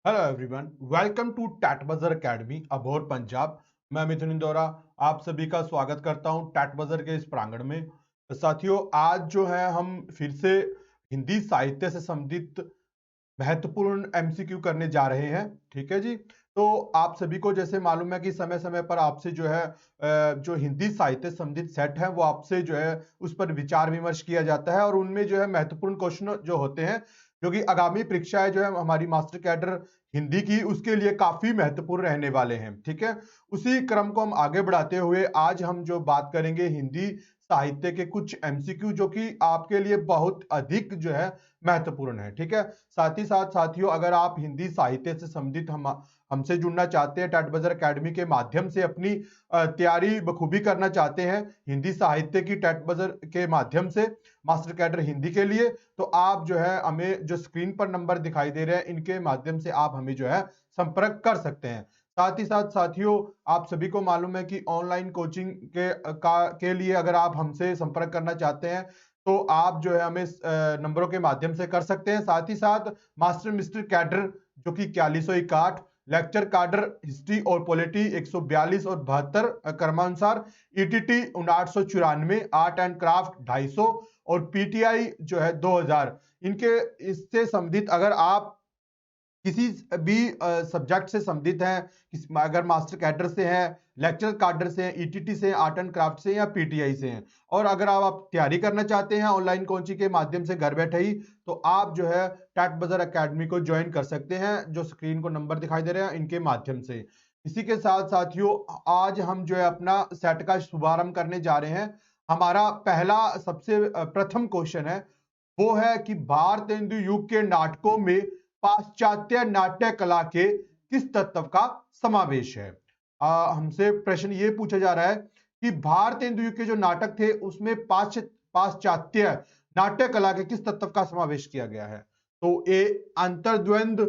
Hello everyone, welcome to TET buzzer academy Abohar Punjab. मैं मिथुन इंदौरा आप सभी का स्वागत करता हूं टैट बजर के इस प्रांगण में। साथियों, आज जो है हम फिर से हिंदी साहित्य से संबंधित महत्वपूर्ण एमसीक्यू करने जा रहे हैं। ठीक है जी। तो आप सभी को जैसे मालूम है कि समय समय पर आपसे जो है जो हिंदी साहित्य से संबंधित सेट है वो आपसे जो है उस पर विचार विमर्श किया जाता है और उनमें जो है महत्वपूर्ण क्वेश्चन जो होते हैं जो कि आगामी परीक्षाएं जो है हमारी मास्टर कैडर हिंदी की उसके लिए काफी महत्वपूर्ण रहने वाले हैं। ठीक है। उसी क्रम को हम आगे बढ़ाते हुए आज हम जो बात करेंगे हिंदी साहित्य के कुछ एमसीक्यू जो कि आपके लिए बहुत अधिक जो है महत्वपूर्ण है। ठीक है। साथ ही साथ साथियों, अगर आप हिंदी साहित्य से संबंधित हमसे जुड़ना चाहते हैं, टैट बजर अकेडमी के माध्यम से अपनी तैयारी बखूबी करना चाहते हैं हिंदी साहित्य की टैट बजर के माध्यम से मास्टर कैडर हिंदी के लिए, तो आप जो है हमें जो स्क्रीन पर नंबर दिखाई दे रहे हैं इनके माध्यम से आप हमें जो है संपर्क कर सकते हैं। साथ ही साथ साथियों, आप सभी को मालूम है कि ऑनलाइन कोचिंग के लिए अगर आप हमसे संपर्क करना चाहते हैं तो आप जो है हमें नंबरों के माध्यम से कर सकते हैं। साथ ही साथ मास्टर मिस्टर कैडर जो कि 4161, लेक्चर कैडर हिस्ट्री और पॉलिटी 142 और 72 क्रमानुसार, ईटीटी 5994, आर्ट एंड क्राफ्ट 250 और पीटीआई जो है 2000, इनके इससे संबंधित अगर आप किसी भी सब्जेक्ट से संबंधित हैं, अगर मास्टर कैडर से हैं, लेक्चर कैडर से हैं, ईटीटी से, आर्ट एंड क्राफ्ट से या पीटीआई से हैं, और अगर आप तैयारी करना चाहते हैं ऑनलाइन कोचिंग के माध्यम से घर बैठे ही, तो आप जो है टैट बजर अकेडमी को ज्वाइन कर सकते हैं जो स्क्रीन को नंबर दिखाई दे रहे हैं इनके माध्यम से। इसी के साथ साथियों, आज हम जो है अपना सेट का शुभारंभ करने जा रहे हैं। हमारा पहला सबसे प्रथम क्वेश्चन है, वो है कि भारतेंदु युग के नाटकों में पाश्चात्य नाट्य कला के किस तत्व का समावेश है। हमसे प्रश्न ये पूछा जा रहा है कि भारतेंदु युग के जो नाटक थे उसमें पाश्चात्य नाट्य कला के किस तत्व का समावेश किया गया है। तो ए अंतर्द्वंद,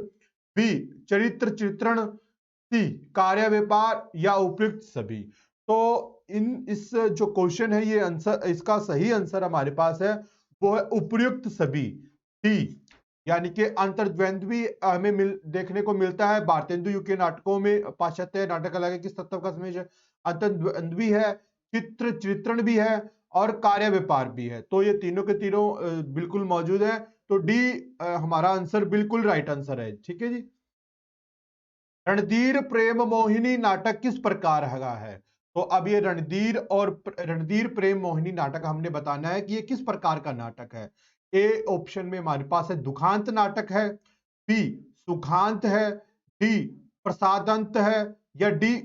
बी चरित्र चित्रण, सी कार्य व्यापार या उपयुक्त सभी। तो इस जो क्वेश्चन है ये आंसर, इसका सही आंसर हमारे पास है वो है उपयुक्त सभी, डी। यानी कि अंतर्द्वंद्वी हमें देखने को मिलता है भारतेंदु युग के नाटकों में पाश्चात्य नाटक कला के किस तत्व का समावेश है। अंतर्द्वंद्वी है, चित्र चित्रण भी है और कार्य व्यापार भी है। तो ये तीनों के तीनों बिल्कुल मौजूद है। तो डी हमारा आंसर बिल्कुल राइट आंसर है। ठीक है जी। रणधीर प्रेम मोहिनी नाटक किस प्रकार है। तो अब ये रणधीर प्रेम मोहिनी नाटक हमने बताना है कि ये किस प्रकार का नाटक है। ए ऑप्शन में हमारे पास है दुखांत नाटक है, बी सुखांत है, डी प्रसादांत है या डी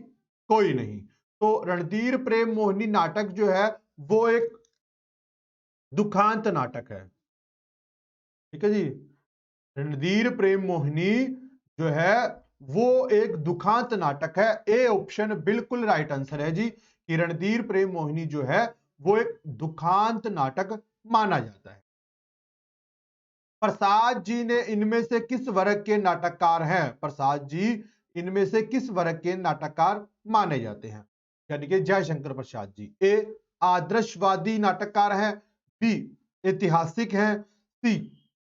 कोई नहीं। तो रणधीर प्रेम मोहिनी नाटक जो है वो एक दुखांत नाटक है। ठीक है जी। रणधीर प्रेम मोहिनी जो है वो एक दुखांत नाटक है। ए ऑप्शन बिल्कुल राइट आंसर है जी कि रणधीर प्रेम मोहिनी जो है वो एक दुखांत नाटक माना जाता है। प्रसाद जी ने इनमें से किस वर्ग के नाटककार हैं। प्रसाद जी इनमें से किस वर्ग के नाटककार माने जाते हैं। यानी कि जयशंकर प्रसाद जी। ए आदर्शवादी नाटककार हैं, बी ऐतिहासिक हैं, सी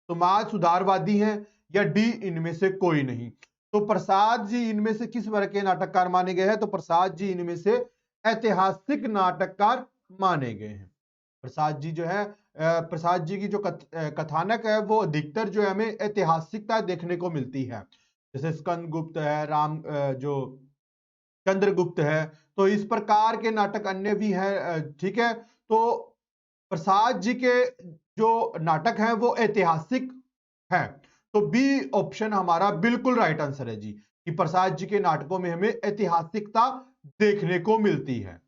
समाज सुधारवादी हैं या डी इनमें से कोई नहीं। तो प्रसाद जी इनमें से किस वर्ग के नाटककार माने गए हैं। तो प्रसाद जी इनमें से ऐतिहासिक नाटककार माने गए हैं। प्रसाद जी जो है प्रसाद जी की जो कथानक है वो अधिकतर जो है हमें ऐतिहासिकता देखने को मिलती है। जैसे स्कंद गुप्त है, जो चंद्रगुप्त है, तो इस प्रकार के नाटक अन्य भी हैं। ठीक है। तो प्रसाद जी के जो नाटक हैं वो ऐतिहासिक हैं। तो बी ऑप्शन हमारा बिल्कुल राइट आंसर है जी कि प्रसाद जी के नाटकों में हमें ऐतिहासिकता देखने को मिलती है।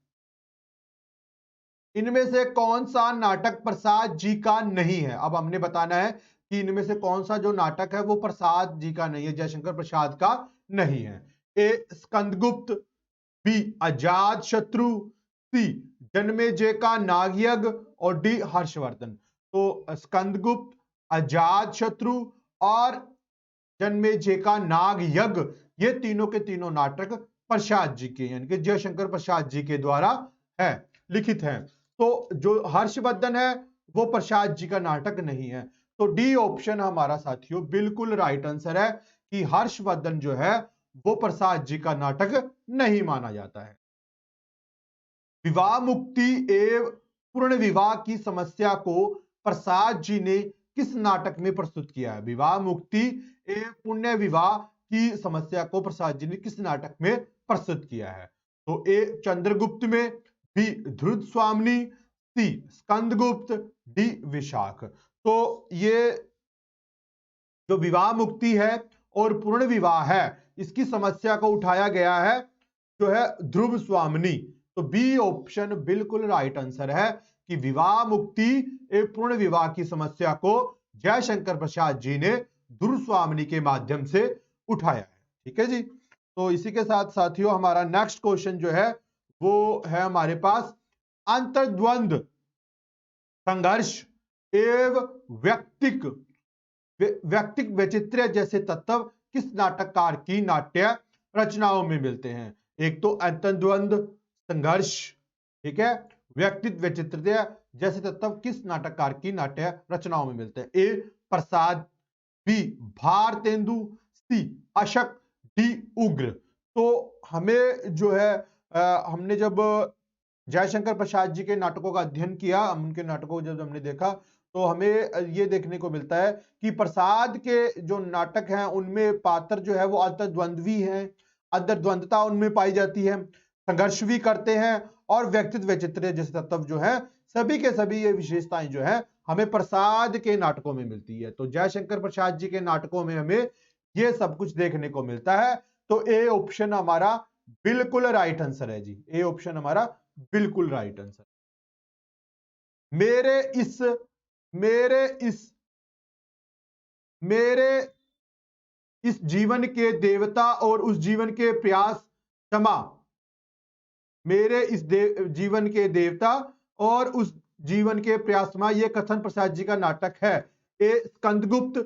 इनमें से कौन सा नाटक प्रसाद जी का नहीं है। अब हमने बताना है कि इनमें से कौन सा जो नाटक है वो प्रसाद जी का नहीं है, जयशंकर प्रसाद का नहीं है। ए स्कंदगुप्त, बी अजात शत्रु, सी जन्मेजय का नागयज्ञ और डी हर्षवर्धन। तो स्कंदगुप्त, अजात शत्रु और जन्मेजय का नाग यज्ञ, ये तीनों के तीनों नाटक प्रसाद जी के यानी कि जयशंकर प्रसाद जी के द्वारा है, लिखित है। तो जो हर्षवर्धन है वो प्रसाद जी का नाटक नहीं है। तो डी ऑप्शन हमारा साथियों बिल्कुल राइट आंसर है कि हर्षवर्धन जो है वो प्रसाद जी का नाटक नहीं माना जाता है। विवाह मुक्ति एवं पूर्ण विवाह की समस्या को प्रसाद जी ने किस नाटक में प्रस्तुत किया है? विवाह मुक्ति एवं पुण्य विवाह की समस्या को प्रसाद जी ने किस नाटक में प्रस्तुत किया है? तो ए चंद्रगुप्त में, बी ध्रुव स्वामिनी, सी स्कंदगुप्त, डी विशाख। तो ये जो विवाह मुक्ति है और पूर्ण विवाह है इसकी समस्या को उठाया गया है जो है ध्रुव स्वामिनी। तो बी ऑप्शन बिल्कुल राइट आंसर है कि विवाह मुक्ति एवं पूर्ण विवाह की समस्या को जयशंकर प्रसाद जी ने ध्रुव स्वामिनी के माध्यम से उठाया है। ठीक है जी। तो इसी के साथ साथियों हमारा नेक्स्ट क्वेश्चन जो है वो है हमारे पास अंतर्द्वंद संघर्ष एवं व्यक्तिक वैचित्र्य जैसे तत्व किस नाटककार की नाट्य रचनाओं में मिलते हैं? एक तो अंतर्द्वंद संघर्ष, ठीक है, व्यक्तित्व वैचित्र्य जैसे तत्व किस नाटककार की नाट्य रचनाओं में मिलते हैं? ए प्रसाद, बी भारतेंदु, सी अशक, डी उग्र। तो हमें जो है हमने जब जयशंकर प्रसाद जी के नाटकों का अध्ययन किया, उनके नाटकों को जब हमने देखा तो हमें ये देखने को मिलता है कि प्रसाद के जो नाटक हैं उनमें पात्र जो है वो अंतर्द्वंद्वी हैं, अंतर्द्वंदता उनमें पाई जाती है, संघर्ष भी करते हैं और व्यक्तित्व वैचित्र्य जैसे तत्व जो है सभी के सभी ये विशेषताएं जो है हमें प्रसाद के नाटकों में मिलती है। तो जयशंकर प्रसाद जी के नाटकों में हमें ये सब कुछ देखने को मिलता है। तो ए ऑप्शन हमारा बिल्कुल राइट आंसर है जी, ए ऑप्शन हमारा बिल्कुल राइट आंसर। मेरे इस जीवन के देवता और उस जीवन के प्रयास क्षमा, मेरे इस जीवन के देवता और उस जीवन के प्रयास क्षमा, ये कथन प्रसाद जी का नाटक है। ए स्कंदगुप्त,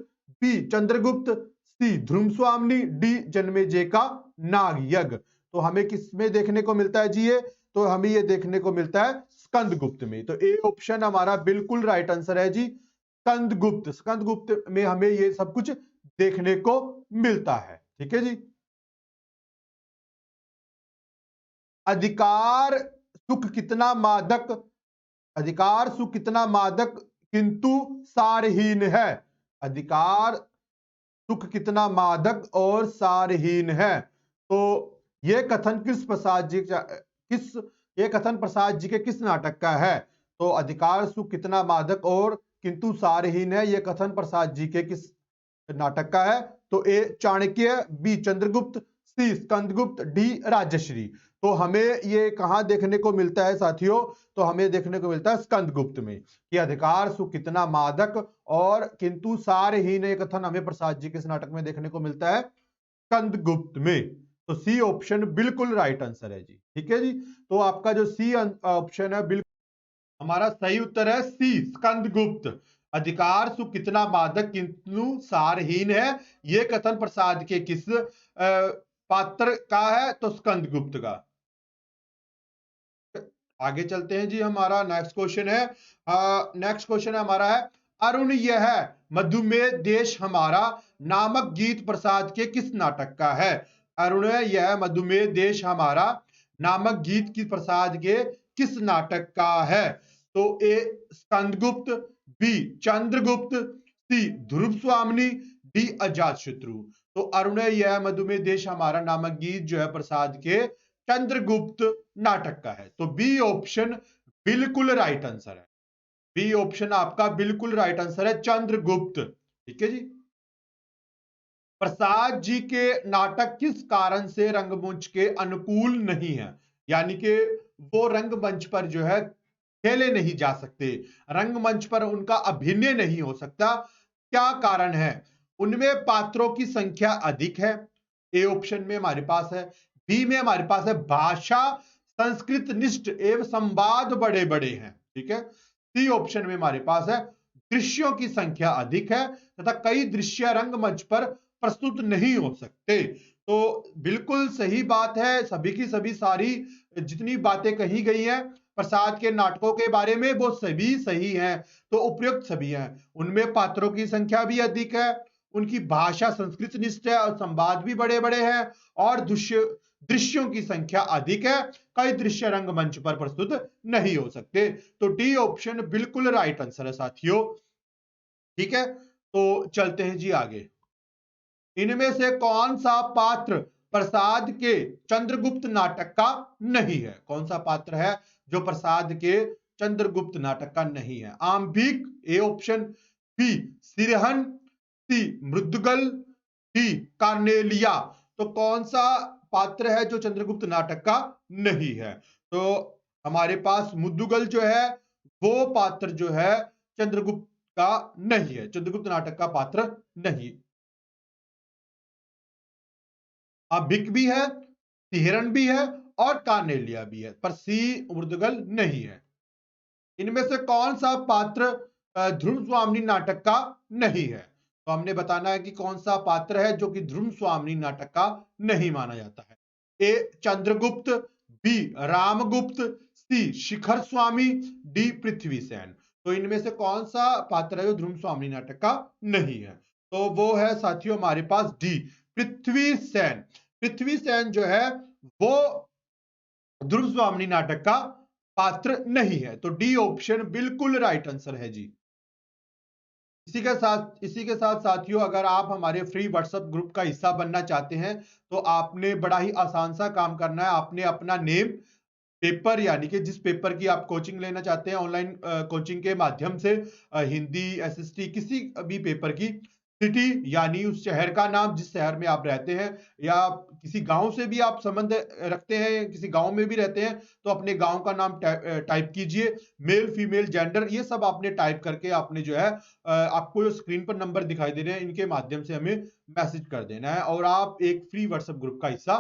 बी चंद्रगुप्त, सी ध्रुव स्वामिनी, डी जन्मेजय का नाग यज्ञ। तो हमें किसमें देखने को मिलता है जी? ये तो हमें ये देखने को मिलता है स्कंदगुप्त में। तो ए ऑप्शन हमारा बिल्कुल राइट आंसर है जी, स्कंदगुप्त। स्कंदगुप्त में हमें ये सब कुछ देखने को मिलता है। ठीक है जी। अधिकार सुख कितना मादक, अधिकार सुख कितना मादक किंतु सारहीन है। अधिकार सुख कितना मादक और सारहीन है। तो यह कथन ये कथन प्रसाद जी के किस नाटक का है? तो अधिकार सुख कितना मादक और किंतु सारहीन है, यह कथन प्रसाद जी के किस नाटक का है? तो ए चाणक्य, बी चंद्रगुप्त, सी स्कंदगुप्त, डी राजश्री। तो हमें ये कहां देखने को मिलता है साथियों? तो हमें देखने को मिलता है स्कंदगुप्त में कि अधिकार सुख कितना मादक और किंतु सारहीन, ये कथन हमें प्रसाद जी के इस नाटक में देखने को मिलता है स्कंदगुप्त में। तो सी ऑप्शन बिल्कुल राइट आंसर है जी। ठीक है जी। तो आपका जो सी ऑप्शन है बिल्कुल हमारा सही उत्तर है, सी स्कंदगुप्त। अधिकार सुख कितना मादक किंतु सारहीन है, यह कथन प्रसाद के किस पात्र का है? तो स्कंदगुप्त का। आगे चलते हैं जी। हमारा नेक्स्ट क्वेश्चन है, नेक्स्ट क्वेश्चन हमारा है, अरुण यह मधुमेह देश हमारा नामक गीत प्रसाद के किस नाटक का है? अरुण यह मधुमेह देश हमारा नामक गीत की प्रसाद के किस नाटक का है? तो ए स्कंदगुप्त, बी चंद्रगुप्त, सी ध्रुव स्वामिनी, डी अजातशत्रु। तो अरुण यह मधुमेह देश हमारा नामक गीत जो है प्रसाद के चंद्रगुप्त नाटक का है। तो बी ऑप्शन बिल्कुल राइट आंसर है, बी ऑप्शन आपका बिल्कुल राइट आंसर है, चंद्रगुप्त। ठीक है जी। प्रसाद जी के नाटक किस कारण से रंगमंच के अनुकूल नहीं है? यानी कि वो रंगमंच पर जो है खेले नहीं जा सकते, रंगमंच पर उनका अभिनय नहीं हो सकता। क्या कारण है? उनमें पात्रों की संख्या अधिक है, ए ऑप्शन में हमारे पास है। बी में हमारे पास है भाषा संस्कृत निष्ठ एवं संवाद बड़े बड़े हैं। ठीक है। सी ऑप्शन में हमारे पास है दृश्यों की संख्या अधिक है तथा कई दृश्य रंगमंच पर प्रस्तुत नहीं हो सकते। तो बिल्कुल सही बात है, सभी की सभी सारी जितनी बातें कही गई हैं प्रसाद के नाटकों के बारे में, वो सभी सही हैं। तो उपयुक्त सभी हैं। उनमें पात्रों की संख्या भी अधिक है, उनकी भाषा संस्कृत निष्ठ है और संवाद भी बड़े बड़े हैं, और दृश्यों की संख्या अधिक है। कई दृश्य रंगमंच पर प्रस्तुत नहीं हो सकते। तो डी ऑप्शन बिल्कुल राइट आंसर है साथियों। ठीक है, तो चलते हैं जी आगे। इनमें से कौन सा पात्र प्रसाद के चंद्रगुप्त नाटक का नहीं है? कौन सा पात्र है जो प्रसाद के चंद्रगुप्त नाटक का नहीं है? आम्बिक ए ऑप्शन, बी सिरहन, सी मृदुगल, डी कार्नेलिया। तो कौन सा पात्र है जो चंद्रगुप्त नाटक का नहीं है? तो हमारे पास मुद्दुगल जो है वो पात्र जो है चंद्रगुप्त का नहीं है, चंद्रगुप्त नाटक का पात्र नहीं। भिक भी है, सिहरन भी है और कार्नेलिया भी है, पर सी मुर्दगल नहीं है। इनमें से कौन सा पात्र ध्रुव स्वामिनी नाटक का नहीं है? तो हमने बताना है कि कौन सा पात्र है जो कि ध्रुव स्वामिनी नाटक का नहीं माना जाता है। ए चंद्रगुप्त, बी रामगुप्त, सी शिखर स्वामी, डी पृथ्वी सेन। तो इनमें से कौन सा पात्र है जो ध्रुव स्वामिनी नाटक का नहीं है? तो वो है साथियों हमारे पास डी पृथ्वी सेन। पृथ्वी सेन जो है वो ध्रुव स्वामिनी नाटक का पात्र नहीं है। तो डी ऑप्शन बिल्कुल राइट आंसर है जी। इसी के साथ साथियों, अगर आप हमारे फ्री व्हाट्सएप ग्रुप का हिस्सा बनना चाहते हैं तो आपने बड़ा ही आसान सा काम करना है। आपने अपना नेम, पेपर यानी कि जिस पेपर की आप कोचिंग लेना चाहते हैं ऑनलाइन कोचिंग के माध्यम से, हिंदी, एसएसटी, किसी भी पेपर की, सिटी यानी उस शहर का नाम जिस शहर में आप रहते हैं, या किसी गांव से भी आप संबंध रखते हैं, किसी गांव में भी रहते हैं तो अपने गांव का नाम टाइप कीजिए। मेल, फीमेल, जेंडर, ये सब आपने टाइप करके आपने जो है आपको जो स्क्रीन पर नंबर दिखाई दे रहे हैं इनके माध्यम से हमें मैसेज कर देना है और आप एक फ्री व्हाट्सएप ग्रुप का हिस्सा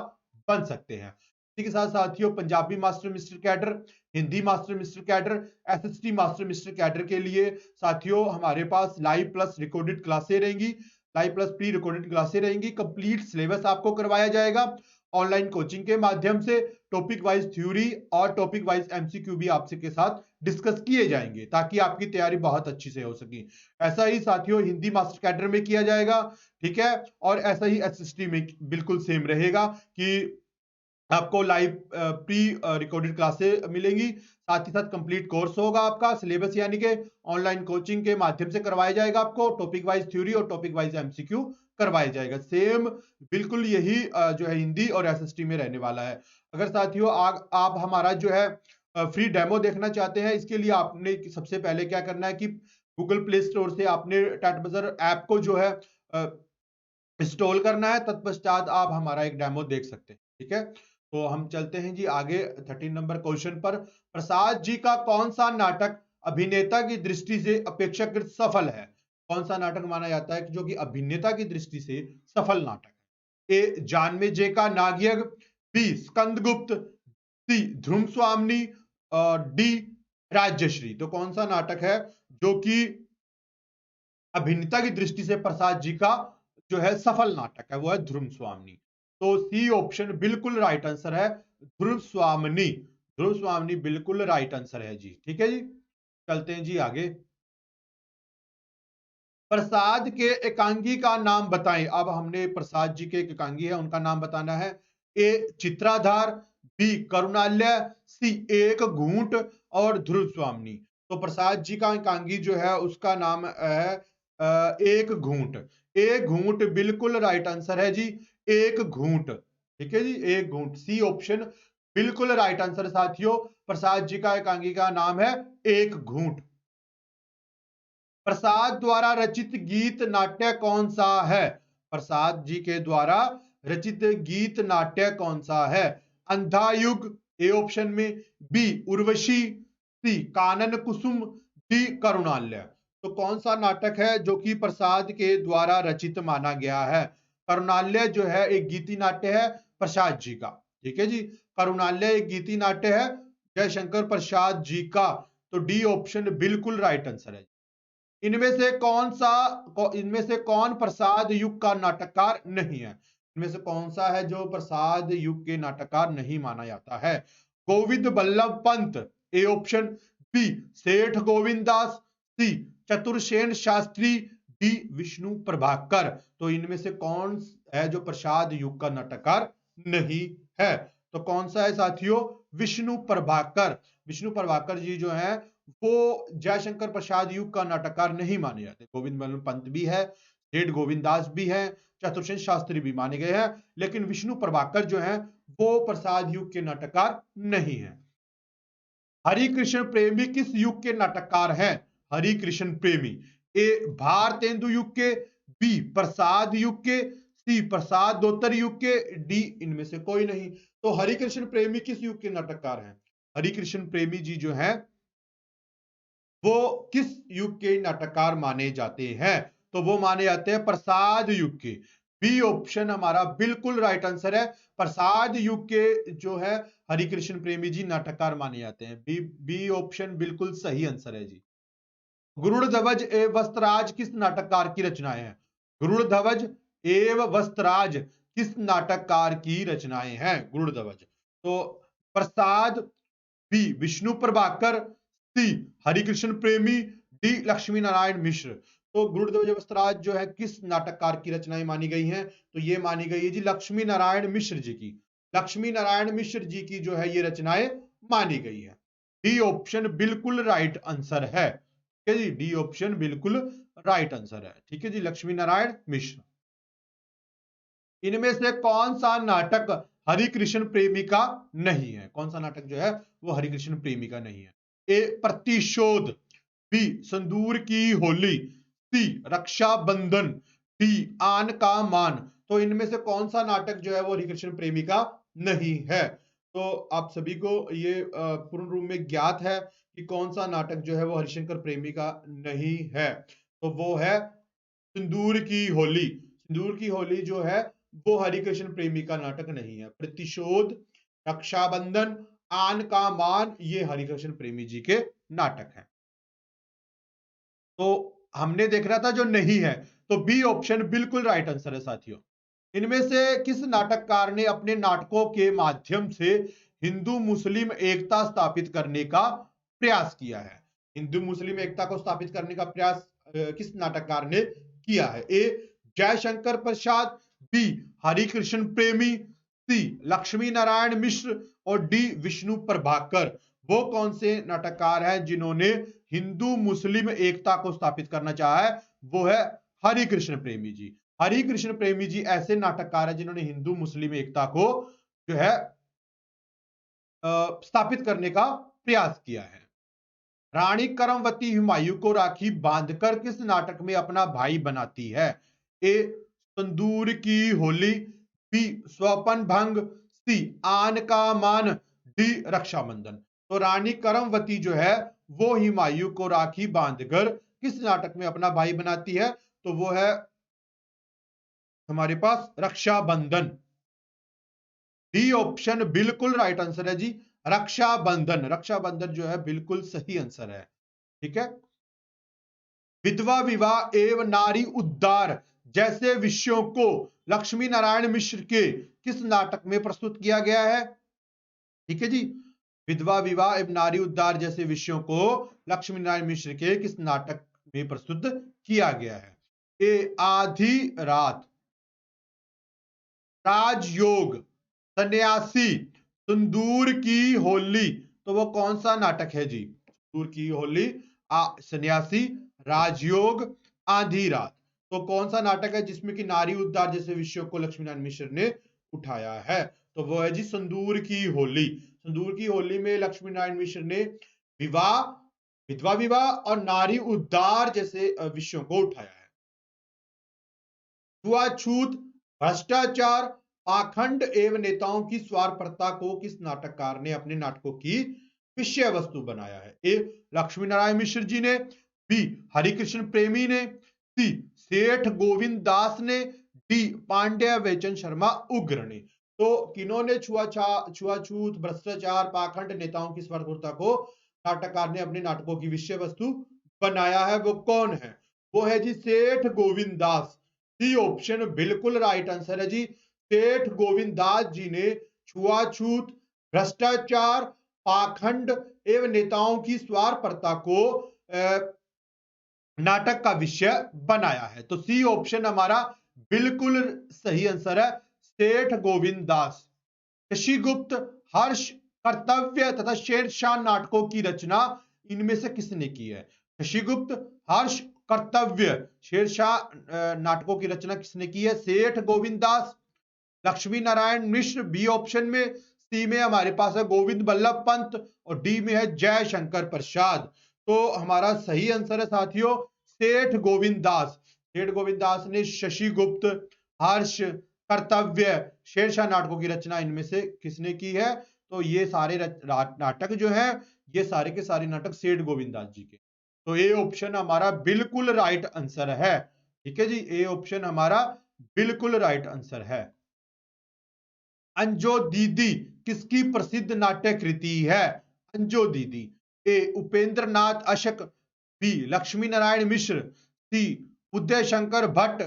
बन सकते हैं। इसी के साथ साथियों, Punjabi master mister cadre, Hindi master mister cadre, SST master mister cadre के लिए साथियों हमारे पास लाइव प्लस रिकॉर्डेड क्लासें रहेंगी, लाइव प्लस प्री रिकॉर्डेड क्लासें रहेंगी। कंप्लीट सिलेबस आपको करवाया जाएगा ऑनलाइन कोचिंग के माध्यम से। टॉपिक वाइज थ्योरी और टॉपिक वाइज एमसीक्यू भी आपसे के साथ डिस्कस किए जाएंगे ताकि आपकी तैयारी बहुत अच्छी से हो सके। ऐसा ही साथियों हिंदी मास्टर कैडर में किया जाएगा, ठीक है, और ऐसा ही एसएसटी में बिल्कुल सेम रहेगा कि आपको लाइव प्री रिकॉर्डेड क्लासेस मिलेंगी, साथ ही साथ कंप्लीट कोर्स होगा आपका सिलेबस यानी कि ऑनलाइन कोचिंग के माध्यम से करवाया जाएगा। आपको टॉपिक वाइज थ्योरी और टॉपिक वाइज एमसीक्यू करवाया जाएगा। सेम बिल्कुल यही जो है हिंदी और एसएसटी में रहने वाला है। अगर साथियों आप हमारा जो है फ्री डेमो देखना चाहते हैं, इसके लिए आपने सबसे पहले क्या करना है कि गूगल प्ले स्टोर से आपने टैटबजर ऐप को जो है इंस्टॉल करना है, तत्पश्चात आप हमारा एक डेमो देख सकते हैं। ठीक है, तो हम चलते हैं जी आगे 13 नंबर क्वेश्चन पर। प्रसाद जी का कौन सा नाटक अभिनेता की दृष्टि से अपेक्षाकृत सफल है? कौन सा नाटक माना जाता है जो कि अभिनेता की दृष्टि से सफल नाटक है? ए जानमेजय का नागयज्ञ, बी स्कंदगुप्त, सी ध्रुव स्वामिनी और डी राज्यश्री। तो कौन सा नाटक है जो कि अभिनेता की दृष्टि से प्रसाद जी का जो है सफल नाटक है? वो है ध्रुव स्वामिनी। तो सी ऑप्शन बिल्कुल राइट आंसर है, ध्रुव स्वामिनी। ध्रुव स्वामिनी बिल्कुल राइट आंसर है जी। ठीक है जी, चलते हैं जी आगे। प्रसाद के एकांगी का नाम बताएं। अब हमने प्रसाद जी के एकांगी है उनका नाम बताना है। ए चित्राधार, बी करुणालय, सी एक घूंट और ध्रुव स्वामिनी। तो प्रसाद जी का एकांगी जो है उसका नाम है एक घूंट। एक घूंट बिल्कुल राइट आंसर है जी, एक घूंट। ठीक है जी, एक घूंट, सी ऑप्शन बिल्कुल राइट आंसर साथियों। प्रसाद जी का एकांगी का नाम है एक घूंट। प्रसाद द्वारा रचित गीत नाट्य कौन सा है? प्रसाद जी के द्वारा रचित गीत नाट्य कौन सा है? अंधायुग ए ऑप्शन में, बी उर्वशी, सी कानन कुसुम, डी करुणालय। तो कौन सा नाटक है जो कि प्रसाद के द्वारा रचित माना गया है? करुणालय जो है एक गीति नाट्य है प्रसाद जी का। ठीक है जी, करुणालय एक गीति नाट्य है जयशंकर प्रसाद जी का। तो डी ऑप्शन बिल्कुल राइट आंसर है। इनमें से कौन प्रसाद युग का नाटककार नहीं है? इनमें से कौन सा है जो प्रसाद युग के नाटककार नहीं माना जाता है? Govind Ballabh Pant, A option. B Seth Govind Das, C Chatursen Shastri, D Vishnu Prabhakar. तो इनमें से कौन है जो प्रसाद युग का नाटककार नहीं है? तो कौन सा है साथियों? विष्णु प्रभाकर। विष्णु प्रभाकर जी जो है वो जयशंकर प्रसाद युग का नाटककार नहीं माने जाते। गोविंद बल्लभ पंत भी है, सेठ गोविंद दास भी है, चतुर्सेन शास्त्री भी माने गए हैं, लेकिन विष्णु प्रभाकर जो है वो प्रसाद युग के नाटककार नहीं है। हरिकृष्ण प्रेमी किस युग के नाटककार हैं? हरिकृष्ण प्रेमी ए भारतेंदु युग के, बी प्रसाद युग के, सी प्रसाद दोत्तर युग के, डी इनमें से कोई नहीं। तो हरिकृष्ण प्रेमी किस युग के नाटककार हैं? हरिकृष्ण प्रेमी जी जो हैं वो किस युग के नाटककार माने जाते हैं? तो वो माने जाते हैं प्रसाद युग के। बी ऑप्शन हमारा बिल्कुल राइट आंसर है। प्रसाद युग के जो है हरिकृष्ण प्रेमी जी नाटककार माने जाते हैं। बी ऑप्शन बिल्कुल सही आंसर है जी। गरुड़ ध्वज एवं वस्त्रराज किस नाटककार की रचनाएं हैं? गरुड़ ध्वज एवं वस्त्रराज किस नाटककार की रचनाएं हैं? गरुड़ ध्वज। तो प्रसाद, बी विष्णु प्रभाकर, सी हरिकृष्ण प्रेमी, डी लक्ष्मी नारायण मिश्र। तो गरुड़ वस्त्रराज जो है किस नाटककार की रचनाएं मानी गई हैं? तो ये मानी गई है जी लक्ष्मी नारायण मिश्र जी की। लक्ष्मी नारायण मिश्र जी की जो है ये रचनाएं मानी गई है। डी ऑप्शन बिल्कुल राइट आंसर है। ठीक है जी, डी ऑप्शन बिल्कुल राइट आंसर है। ठीक है जी, लक्ष्मी नारायण मिश्र। इनमें से कौन सा नाटक हरिकृष्ण प्रेमी का नहीं है? कौन सा नाटक जो है वो हरिकृष्ण प्रेमी का नहीं है? ए प्रतिशोध, बी संदूर की होली, सी रक्षाबंधन, डी आन का मान। तो इनमें से कौन सा नाटक जो है वो हरिकृष्ण प्रेमी का नहीं है? तो आप सभी को ये पूर्ण रूप में ज्ञात है कि कौन सा नाटक जो है वो हरिशंकर प्रेमी का नहीं है। तो वो है सिंदूर की होली। सिंदूर की होली जो है वो हरिकृष्ण प्रेमी का नाटक नहीं है। प्रतिशोध, रक्षाबंधन, आन का मान ये हरिकृष्ण प्रेमी जी के नाटक हैं। तो हमने देख रहा था जो नहीं है, तो बी ऑप्शन बिल्कुल राइट आंसर है साथियों। इनमें से किस नाटककार ने अपने नाटकों के माध्यम से हिंदू मुस्लिम एकता स्थापित करने का प्रयास किया है? हिंदू मुस्लिम एकता को स्थापित करने का प्रयास किस नाटककार ने किया है? ए जयशंकर प्रसाद, बी हरिकृष्ण प्रेमी, सी लक्ष्मी नारायण मिश्र और डी विष्णु प्रभाकर। वो कौन से नाटककार हैं जिन्होंने हिंदू मुस्लिम एकता को स्थापित करना चाहा है? वो है हरिकृष्ण प्रेमी जी। हरिकृष्ण प्रेमी जी ऐसे नाटककार हैं जिन्होंने हिंदू मुस्लिम एकता को जो है स्थापित करने का प्रयास किया है। रानी करमवती हुमायूं को राखी बांधकर किस नाटक में अपना भाई बनाती है? ए तंदूर की होली, बी स्वपन भंग, सी आन का मान, डी रक्षाबंधन। तो रानी करमवती जो है वो हुमायूं को राखी बांधकर किस नाटक में अपना भाई बनाती है? तो वो है हमारे पास रक्षाबंधन। डी ऑप्शन बिल्कुल राइट आंसर है जी, रक्षाबंधन। रक्षाबंधन जो है बिल्कुल सही आंसर है। ठीक है। विधवा विवाह एवं नारी उद्धार जैसे विषयों को लक्ष्मी नारायण मिश्र के किस नाटक में प्रस्तुत किया गया है? ठीक है जी, विधवा विवाह एवं नारी उद्धार जैसे विषयों को लक्ष्मी नारायण मिश्र के किस नाटक में प्रस्तुत किया गया है? ए आधी रात, राजयोग, सन्यासी, तंदूर की होली। तो वो कौन सा नाटक है जी? तंदूर की होली, सन्यासी, राजयोग, आधी रात। तो कौन सा नाटक है जिसमें कि नारी उद्धार जैसे विषयों को लक्ष्मी नारायण मिश्र ने उठाया है? तो वो है जी संदूर की होली। संदूर की होली में लक्ष्मी नारायण मिश्र ने विवाह, विधवा विवाह और नारी उद्धार जैसे विषयों को उठाया है। छुआछूत, भ्रष्टाचार, पाखंड एवं नेताओं की स्वार्थपरता को किस नाटककार ने अपने नाटकों की विषय वस्तु बनाया है? ए लक्ष्मी नारायण मिश्र जी ने, बी हरिकृष्ण प्रेमी ने, सी सेठ गोविंद दास ने, डी पांड्या बेचन शर्मा उग्र ने। तो किन्होंने छुआछूत, भ्रष्टाचार, पाखंड, नेताओं की स्वार्थपरता को नाटककार ने अपने नाटकों की विषय वस्तु बनाया है? वो कौन है? वो है जी सेठ गोविंद दास। सी ऑप्शन बिल्कुल राइट आंसर है जी, सेठ गोविंद दास जी ने छुआछूत, भ्रष्टाचार, पाखंड एवं नेताओं की स्वार्थपरता को नाटक का विषय बनाया है। तो सी ऑप्शन हमारा बिल्कुल सही आंसर है। सेठ गोविंद दास, ऋषिगुप्त, हर्ष, कर्तव्य तथा शेरशाह नाटकों की रचना इनमें से किसने की है? ऋषिगुप्त, हर्ष, कर्तव्य, शेरशाह नाटकों की रचना किसने की है? सेठ गोविंद दास, लक्ष्मी नारायण मिश्र बी ऑप्शन में, सी में हमारे पास है गोविंद बल्लभ पंत और डी में है जयशंकर प्रसाद। तो हमारा सही आंसर है साथियों सेठ गोविंद दास। सेठ गोविंद दास ने शशिगुप्त, हर्ष, कर्तव्य, शेरशाह नाटकों की रचना इनमें से किसने की है? तो ये सारे नाटक जो है ये सारे के सारे नाटक सेठ गोविंद दास जी के। तो ए ऑप्शन हमारा बिल्कुल राइट आंसर है। ठीक है जी, ए ऑप्शन हमारा बिल्कुल राइट आंसर है। अंजो दीदी किसकी प्रसिद्ध नाट्य कृति है? अंजो दीदी, ए उपेंद्र नाथ अशक, बी लक्ष्मी नारायण मिश्र, सी उदय शंकर भट्ट,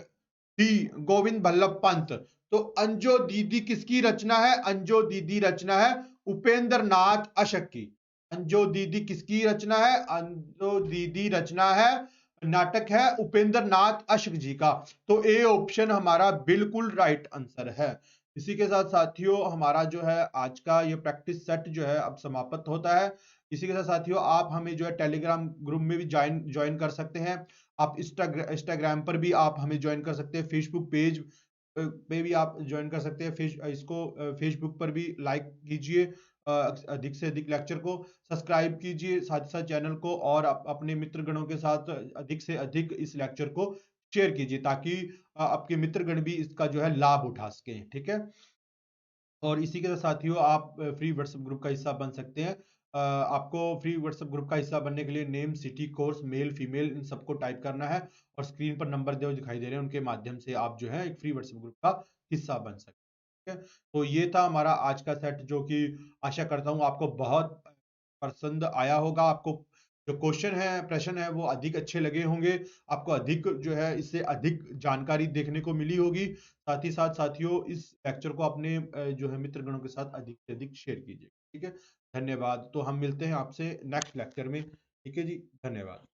डी गोविंद बल्लभ पंत। तो अंजो दीदी किसकी रचना है? अंजो दीदी रचना है उपेंद्र नाथ अशक की। अंजो दीदी किसकी रचना है? अंजो दीदी रचना है, नाटक है उपेंद्र नाथ अशक जी का। तो ए ऑप्शन हमारा बिल्कुल राइट आंसर है। इसी के साथ साथियों हमारा जो है आज का ये प्रैक्टिस सेट जो है अब समाप्त होता है। इसी के साथ साथियों आप हमें जो है टेलीग्राम ग्रुप में भी ज्वाइन कर सकते हैं। आप इंस्टाग्राम पर भी आप हमें ज्वाइन कर सकते हैं। फेसबुक पेज पे भी आप ज्वाइन कर सकते हैं। फेसबुक पर भी लाइक कीजिए, अधिक से अधिक लेक्चर को सब्सक्राइब कीजिए साथ ही साथ चैनल को, और अपने मित्रगणों के साथ अधिक से अधिक इस लेक्चर को शेयर कीजिए ताकि आपके मित्रगण भी इसका जो है लाभ उठा सकें। ठीक है, और इसी के साथ साथियों आप फ्री व्हाट्सएप ग्रुप का हिस्सा बन सकते हैं। आपको फ्री व्हाट्सएप ग्रुप का हिस्सा बनने के लिए name, city, course, male, female इन सबको टाइप करना है और स्क्रीन पर नंबर जो दिखाई दे रहे हैं उनके माध्यम से आप जो है एक फ्री व्हाट्सएप ग्रुप का हिस्सा बन सकते हैं। ठीक है, तो ये था हमारा आज का सेट जो कि आशा करता हूँ आपको बहुत पसंद आया होगा। आपको जो क्वेश्चन है, प्रश्न है वो अधिक अच्छे लगे होंगे। आपको अधिक जो है इससे अधिक जानकारी देखने को मिली होगी। साथ ही साथ साथियों इस लेक्चर को अपने जो है मित्रगणों के साथ अधिक से अधिक शेयर कीजिए। ठीक है, धन्यवाद। तो हम मिलते हैं आपसे नेक्स्ट लेक्चर में। ठीक है जी, धन्यवाद।